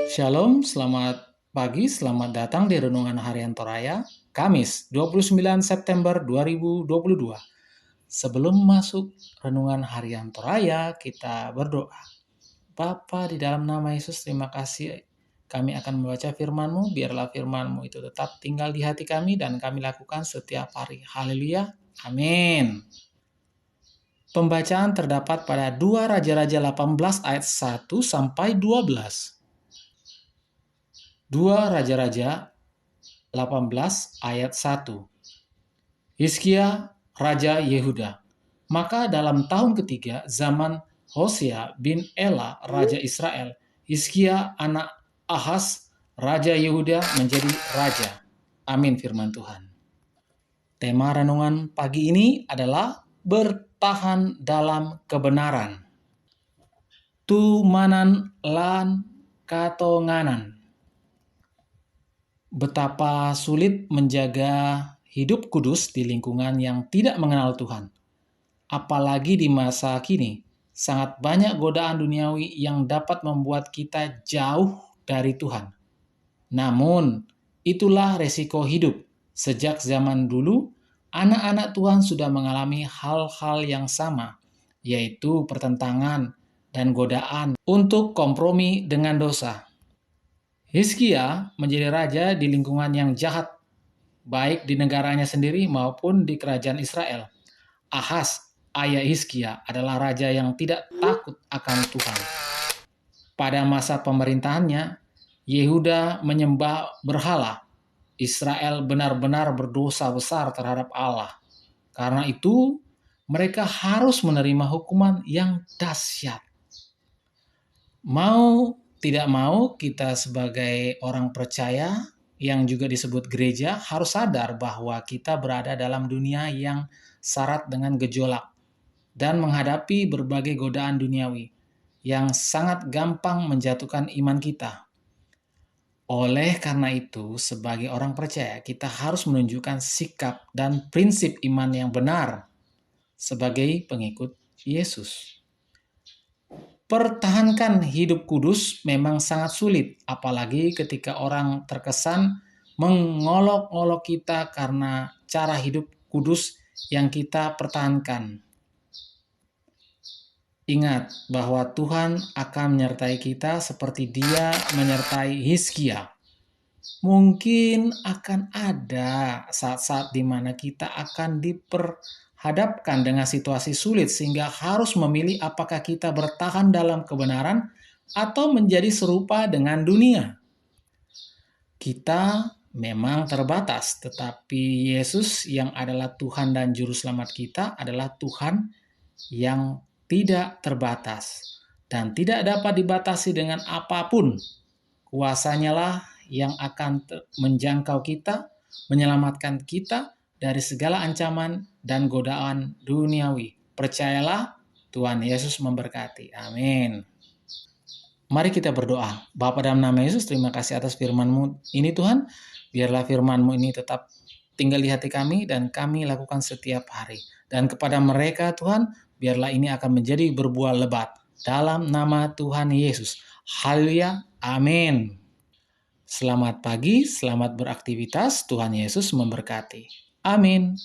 Shalom, selamat pagi, selamat datang di Renungan Harian Toraya, Kamis 29 September 2022. Sebelum masuk Renungan Harian Toraya, kita berdoa. Bapa, di dalam nama Yesus, terima kasih kami akan membaca firman-Mu, biarlah firman-Mu itu tetap tinggal di hati kami dan kami lakukan setiap hari. Haleluya, amin. Pembacaan terdapat pada 2 Raja-Raja 18 ayat 1 sampai 12. 2 Raja-Raja 18 ayat 1. Hizkia, Raja Yehuda. Maka dalam tahun ketiga zaman Hosea bin Ela, Raja Israel, Hizkia anak Ahaz, Raja Yehuda menjadi raja. Amin firman Tuhan. Tema renungan pagi ini adalah bertahan dalam kebenaran. Tumanan lan katonganan. Betapa sulit menjaga hidup kudus di lingkungan yang tidak mengenal Tuhan. Apalagi di masa kini, sangat banyak godaan duniawi yang dapat membuat kita jauh dari Tuhan. Namun, itulah resiko hidup. Sejak zaman dulu, anak-anak Tuhan sudah mengalami hal-hal yang sama, yaitu pertentangan dan godaan untuk kompromi dengan dosa. Hizkia menjadi raja di lingkungan yang jahat, baik di negaranya sendiri maupun di kerajaan Israel. Ahaz, ayah Hizkia, adalah raja yang tidak takut akan Tuhan. Pada masa pemerintahannya, Yehuda menyembah berhala. Israel benar-benar berdosa besar terhadap Allah. Karena itu, mereka harus menerima hukuman yang dahsyat. Mau tidak mau, kita sebagai orang percaya yang juga disebut gereja harus sadar bahwa kita berada dalam dunia yang syarat dengan gejolak dan menghadapi berbagai godaan duniawi yang sangat gampang menjatuhkan iman kita. Oleh karena itu, sebagai orang percaya, kita harus menunjukkan sikap dan prinsip iman yang benar sebagai pengikut Yesus. Pertahankan hidup kudus memang sangat sulit, apalagi ketika orang terkesan mengolok-olok kita karena cara hidup kudus yang kita pertahankan. Ingat bahwa Tuhan akan menyertai kita seperti Dia menyertai Hizkia. Mungkin akan ada saat-saat di mana kita akan diperhadapkan dengan situasi sulit sehingga harus memilih apakah kita bertahan dalam kebenaran atau menjadi serupa dengan dunia. Kita memang terbatas, tetapi Yesus yang adalah Tuhan dan Juru Selamat kita adalah Tuhan yang tidak terbatas dan tidak dapat dibatasi dengan apapun. Kuasanya lah yang akan menjangkau kita, menyelamatkan kita dari segala ancaman dan godaan duniawi. Percayalah, Tuhan Yesus memberkati. Amin. Mari kita berdoa. Bapa dalam nama Yesus, terima kasih atas firman-Mu ini Tuhan. Biarlah firman-Mu ini tetap tinggal di hati kami dan kami lakukan setiap hari. Dan kepada mereka Tuhan, biarlah ini akan menjadi berbuah lebat. Dalam nama Tuhan Yesus. Haleluya. Amin. Selamat pagi, selamat beraktivitas. Tuhan Yesus memberkati. Amin.